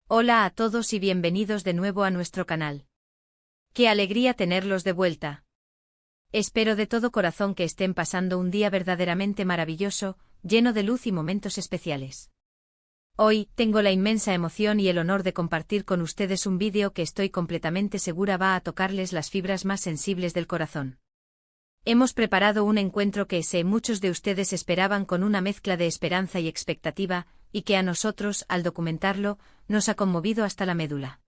Hola a todos y bienvenidos de nuevo a nuestro canal. ¡Qué alegría tenerlos de vuelta! Espero de todo corazón que estén pasando un día verdaderamente maravilloso, lleno de luz y momentos especiales. Hoy, tengo la inmensa emoción y el honor de compartir con ustedes un vídeo que estoy completamente segura va a tocarles las fibras más sensibles del corazón. Hemos preparado un encuentro que muchos de ustedes esperaban con una mezcla de esperanza y expectativa, y que a nosotros, al documentarlo, nos ha conmovido hasta la médula.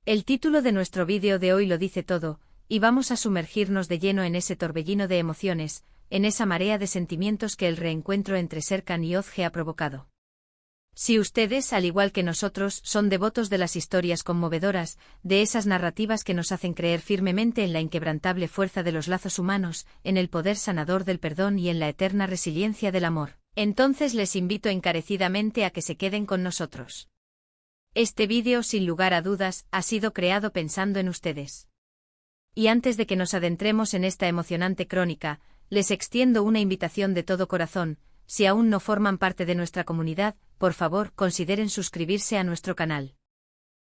El título de nuestro vídeo de hoy lo dice todo, y vamos a sumergirnos de lleno en ese torbellino de emociones, en esa marea de sentimientos que el reencuentro entre Serkan y Özge ha provocado. Si ustedes, al igual que nosotros, son devotos de las historias conmovedoras, de esas narrativas que nos hacen creer firmemente en la inquebrantable fuerza de los lazos humanos, en el poder sanador del perdón y en la eterna resiliencia del amor, entonces les invito encarecidamente a que se queden con nosotros. Este vídeo, sin lugar a dudas, ha sido creado pensando en ustedes. Y antes de que nos adentremos en esta emocionante crónica, les extiendo una invitación de todo corazón. Si aún no forman parte de nuestra comunidad, por favor, consideren suscribirse a nuestro canal.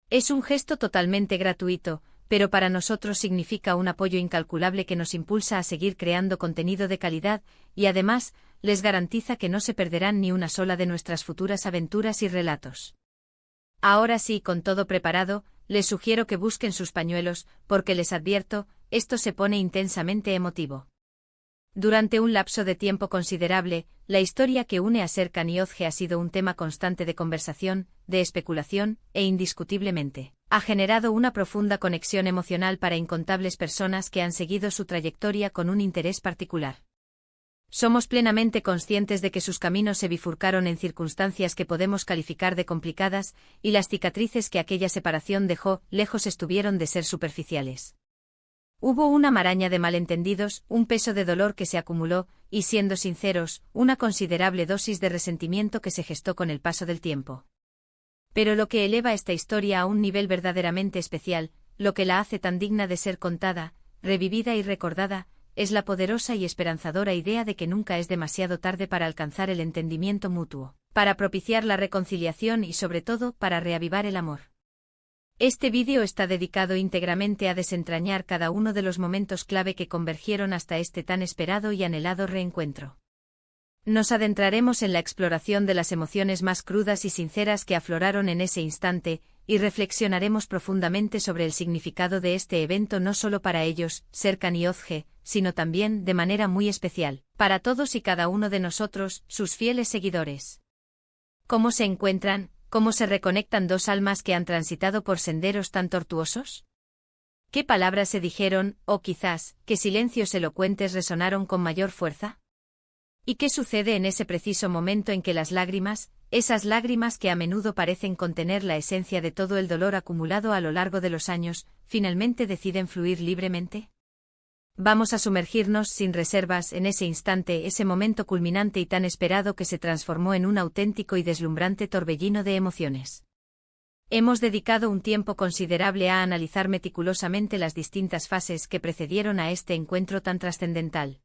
Es un gesto totalmente gratuito, pero para nosotros significa un apoyo incalculable que nos impulsa a seguir creando contenido de calidad, y además, les garantiza que no se perderán ni una sola de nuestras futuras aventuras y relatos. Ahora sí, con todo preparado, les sugiero que busquen sus pañuelos, porque les advierto, esto se pone intensamente emotivo. Durante un lapso de tiempo considerable, la historia que une a Serkan y Özge ha sido un tema constante de conversación, de especulación, e indiscutiblemente, ha generado una profunda conexión emocional para incontables personas que han seguido su trayectoria con un interés particular. Somos plenamente conscientes de que sus caminos se bifurcaron en circunstancias que podemos calificar de complicadas, y las cicatrices que aquella separación dejó lejos estuvieron de ser superficiales. Hubo una maraña de malentendidos, un peso de dolor que se acumuló, y siendo sinceros, una considerable dosis de resentimiento que se gestó con el paso del tiempo. Pero lo que eleva esta historia a un nivel verdaderamente especial, lo que la hace tan digna de ser contada, revivida y recordada, es la poderosa y esperanzadora idea de que nunca es demasiado tarde para alcanzar el entendimiento mutuo, para propiciar la reconciliación y sobre todo para reavivar el amor. Este vídeo está dedicado íntegramente a desentrañar cada uno de los momentos clave que convergieron hasta este tan esperado y anhelado reencuentro. Nos adentraremos en la exploración de las emociones más crudas y sinceras que afloraron en ese instante, y reflexionaremos profundamente sobre el significado de este evento no solo para ellos, Serkan y Özge, sino también, de manera muy especial, para todos y cada uno de nosotros, sus fieles seguidores. ¿Cómo se encuentran? ¿Cómo se reconectan dos almas que han transitado por senderos tan tortuosos? ¿Qué palabras se dijeron, o quizás, qué silencios elocuentes resonaron con mayor fuerza? ¿Y qué sucede en ese preciso momento en que las lágrimas, esas lágrimas que a menudo parecen contener la esencia de todo el dolor acumulado a lo largo de los años, finalmente deciden fluir libremente? Vamos a sumergirnos sin reservas en ese instante, ese momento culminante y tan esperado que se transformó en un auténtico y deslumbrante torbellino de emociones. Hemos dedicado un tiempo considerable a analizar meticulosamente las distintas fases que precedieron a este encuentro tan trascendental.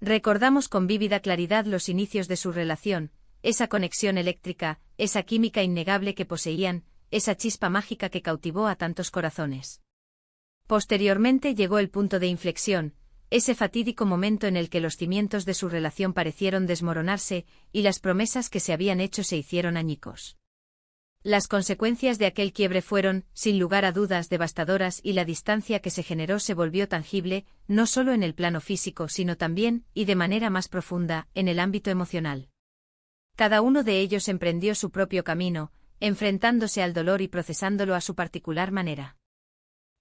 Recordamos con vívida claridad los inicios de su relación, esa conexión eléctrica, esa química innegable que poseían, esa chispa mágica que cautivó a tantos corazones. Posteriormente llegó el punto de inflexión, ese fatídico momento en el que los cimientos de su relación parecieron desmoronarse, y las promesas que se habían hecho se hicieron añicos. Las consecuencias de aquel quiebre fueron, sin lugar a dudas, devastadoras, y la distancia que se generó se volvió tangible, no solo en el plano físico sino también, y de manera más profunda, en el ámbito emocional. Cada uno de ellos emprendió su propio camino, enfrentándose al dolor y procesándolo a su particular manera.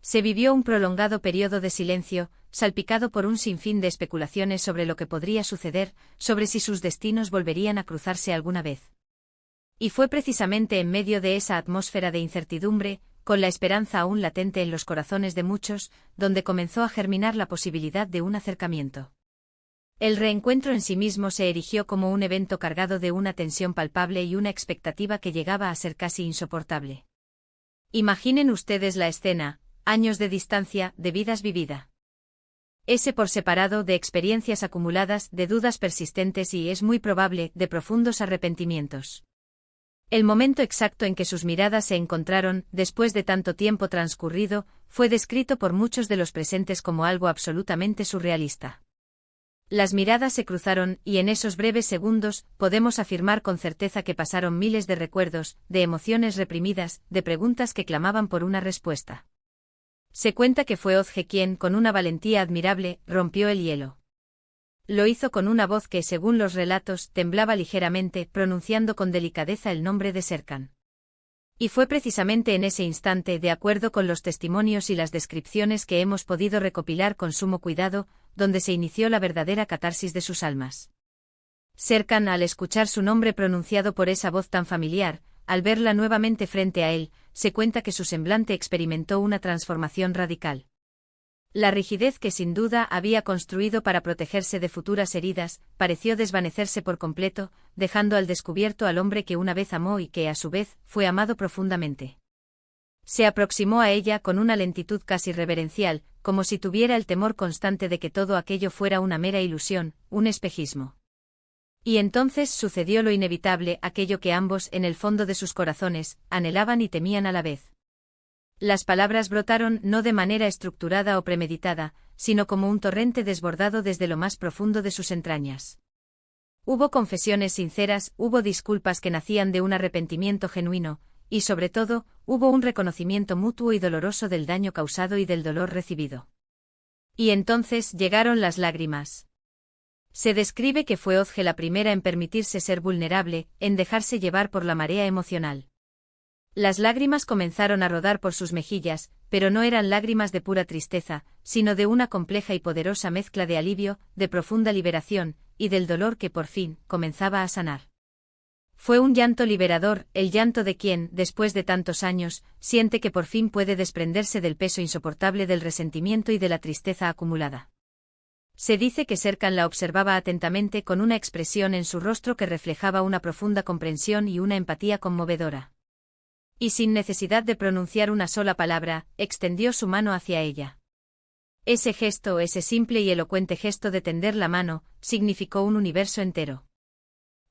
Se vivió un prolongado periodo de silencio, salpicado por un sinfín de especulaciones sobre lo que podría suceder, sobre si sus destinos volverían a cruzarse alguna vez. Y fue precisamente en medio de esa atmósfera de incertidumbre, con la esperanza aún latente en los corazones de muchos, donde comenzó a germinar la posibilidad de un acercamiento. El reencuentro en sí mismo se erigió como un evento cargado de una tensión palpable y una expectativa que llegaba a ser casi insoportable. Imaginen ustedes la escena: años de distancia, de vidas vividas. Ese por separado, de experiencias acumuladas, de dudas persistentes y, es muy probable, de profundos arrepentimientos. El momento exacto en que sus miradas se encontraron, después de tanto tiempo transcurrido, fue descrito por muchos de los presentes como algo absolutamente surrealista. Las miradas se cruzaron, y en esos breves segundos, podemos afirmar con certeza que pasaron miles de recuerdos, de emociones reprimidas, de preguntas que clamaban por una respuesta. Se cuenta que fue Ozge quien, con una valentía admirable, rompió el hielo. Lo hizo con una voz que, según los relatos, temblaba ligeramente, pronunciando con delicadeza el nombre de Serkan. Y fue precisamente en ese instante, de acuerdo con los testimonios y las descripciones que hemos podido recopilar con sumo cuidado, donde se inició la verdadera catarsis de sus almas. Serkan, al escuchar su nombre pronunciado por esa voz tan familiar, al verla nuevamente frente a él, se cuenta que su semblante experimentó una transformación radical. La rigidez que sin duda había construido para protegerse de futuras heridas, pareció desvanecerse por completo, dejando al descubierto al hombre que una vez amó y que, a su vez, fue amado profundamente. Se aproximó a ella con una lentitud casi reverencial, como si tuviera el temor constante de que todo aquello fuera una mera ilusión, un espejismo. Y entonces sucedió lo inevitable, aquello que ambos, en el fondo de sus corazones, anhelaban y temían a la vez. Las palabras brotaron no de manera estructurada o premeditada, sino como un torrente desbordado desde lo más profundo de sus entrañas. Hubo confesiones sinceras, hubo disculpas que nacían de un arrepentimiento genuino, y sobre todo, hubo un reconocimiento mutuo y doloroso del daño causado y del dolor recibido. Y entonces llegaron las lágrimas. Se describe que fue Ozge la primera en permitirse ser vulnerable, en dejarse llevar por la marea emocional. Las lágrimas comenzaron a rodar por sus mejillas, pero no eran lágrimas de pura tristeza, sino de una compleja y poderosa mezcla de alivio, de profunda liberación, y del dolor que por fin comenzaba a sanar. Fue un llanto liberador, el llanto de quien, después de tantos años, siente que por fin puede desprenderse del peso insoportable del resentimiento y de la tristeza acumulada. Se dice que Serkan la observaba atentamente con una expresión en su rostro que reflejaba una profunda comprensión y una empatía conmovedora. Y sin necesidad de pronunciar una sola palabra, extendió su mano hacia ella. Ese gesto, ese simple y elocuente gesto de tender la mano, significó un universo entero.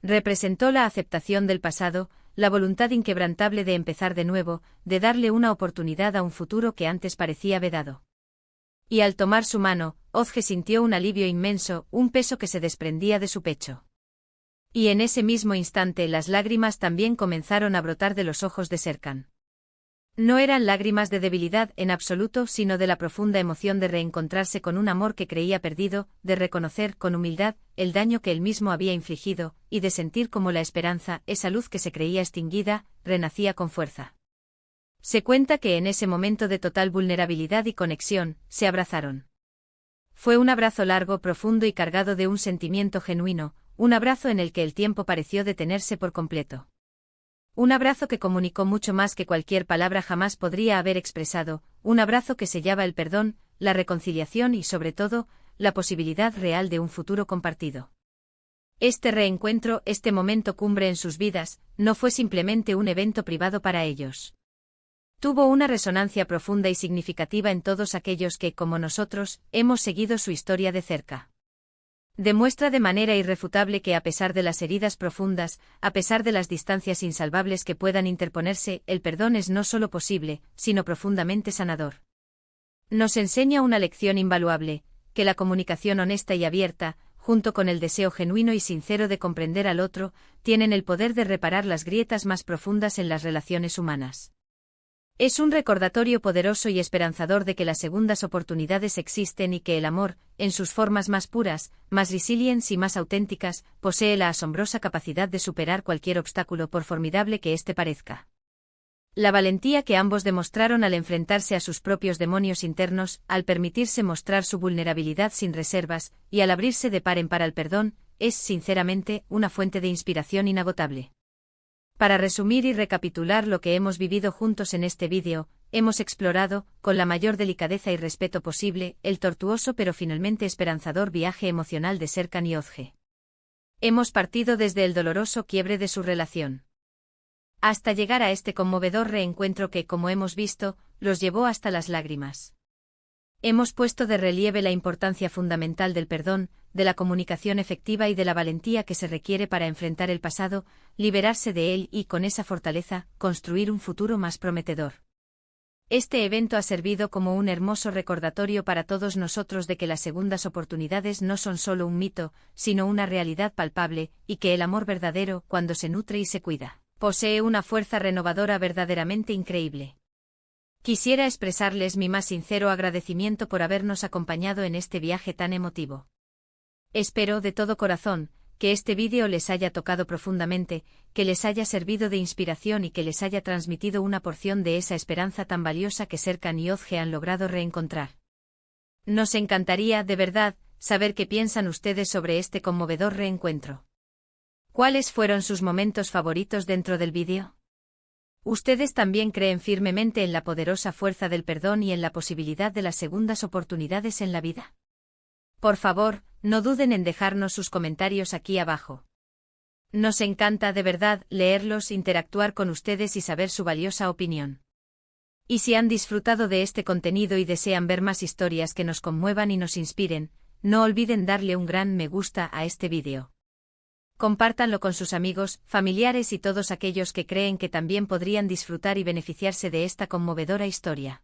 Representó la aceptación del pasado, la voluntad inquebrantable de empezar de nuevo, de darle una oportunidad a un futuro que antes parecía vedado. Y al tomar su mano, Ozge sintió un alivio inmenso, un peso que se desprendía de su pecho. Y en ese mismo instante las lágrimas también comenzaron a brotar de los ojos de Serkan. No eran lágrimas de debilidad en absoluto, sino de la profunda emoción de reencontrarse con un amor que creía perdido, de reconocer con humildad el daño que él mismo había infligido, y de sentir como la esperanza, esa luz que se creía extinguida, renacía con fuerza. Se cuenta que en ese momento de total vulnerabilidad y conexión, se abrazaron. Fue un abrazo largo, profundo y cargado de un sentimiento genuino, un abrazo en el que el tiempo pareció detenerse por completo. Un abrazo que comunicó mucho más que cualquier palabra jamás podría haber expresado, un abrazo que sellaba el perdón, la reconciliación y, sobre todo, la posibilidad real de un futuro compartido. Este reencuentro, este momento cumbre en sus vidas, no fue simplemente un evento privado para ellos. Tuvo una resonancia profunda y significativa en todos aquellos que, como nosotros, hemos seguido su historia de cerca. Demuestra de manera irrefutable que a pesar de las heridas profundas, a pesar de las distancias insalvables que puedan interponerse, el perdón es no solo posible, sino profundamente sanador. Nos enseña una lección invaluable, que la comunicación honesta y abierta, junto con el deseo genuino y sincero de comprender al otro, tienen el poder de reparar las grietas más profundas en las relaciones humanas. Es un recordatorio poderoso y esperanzador de que las segundas oportunidades existen y que el amor, en sus formas más puras, más resilientes y más auténticas, posee la asombrosa capacidad de superar cualquier obstáculo por formidable que éste parezca. La valentía que ambos demostraron al enfrentarse a sus propios demonios internos, al permitirse mostrar su vulnerabilidad sin reservas, y al abrirse de par en par al perdón, es, sinceramente, una fuente de inspiración inagotable. Para resumir y recapitular lo que hemos vivido juntos en este vídeo, hemos explorado, con la mayor delicadeza y respeto posible, el tortuoso pero finalmente esperanzador viaje emocional de Serkan y Ozge. Hemos partido desde el doloroso quiebre de su relación, hasta llegar a este conmovedor reencuentro que, como hemos visto, los llevó hasta las lágrimas. Hemos puesto de relieve la importancia fundamental del perdón, de la comunicación efectiva y de la valentía que se requiere para enfrentar el pasado, liberarse de él y, con esa fortaleza, construir un futuro más prometedor. Este evento ha servido como un hermoso recordatorio para todos nosotros de que las segundas oportunidades no son solo un mito, sino una realidad palpable, y que el amor verdadero, cuando se nutre y se cuida, posee una fuerza renovadora verdaderamente increíble. Quisiera expresarles mi más sincero agradecimiento por habernos acompañado en este viaje tan emotivo. Espero, de todo corazón, que este vídeo les haya tocado profundamente, que les haya servido de inspiración y que les haya transmitido una porción de esa esperanza tan valiosa que Serkan y Ozge han logrado reencontrar. Nos encantaría, de verdad, saber qué piensan ustedes sobre este conmovedor reencuentro. ¿Cuáles fueron sus momentos favoritos dentro del vídeo? ¿Ustedes también creen firmemente en la poderosa fuerza del perdón y en la posibilidad de las segundas oportunidades en la vida? Por favor, no duden en dejarnos sus comentarios aquí abajo. Nos encanta de verdad leerlos, interactuar con ustedes y saber su valiosa opinión. Y si han disfrutado de este contenido y desean ver más historias que nos conmuevan y nos inspiren, no olviden darle un gran me gusta a este vídeo. Compártanlo con sus amigos, familiares y todos aquellos que creen que también podrían disfrutar y beneficiarse de esta conmovedora historia.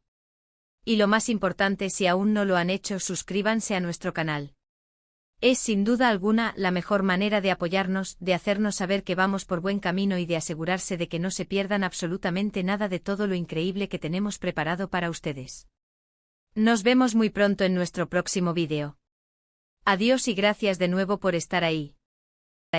Y lo más importante, si aún no lo han hecho, suscríbanse a nuestro canal. Es sin duda alguna la mejor manera de apoyarnos, de hacernos saber que vamos por buen camino y de asegurarse de que no se pierdan absolutamente nada de todo lo increíble que tenemos preparado para ustedes. Nos vemos muy pronto en nuestro próximo vídeo. Adiós y gracias de nuevo por estar ahí.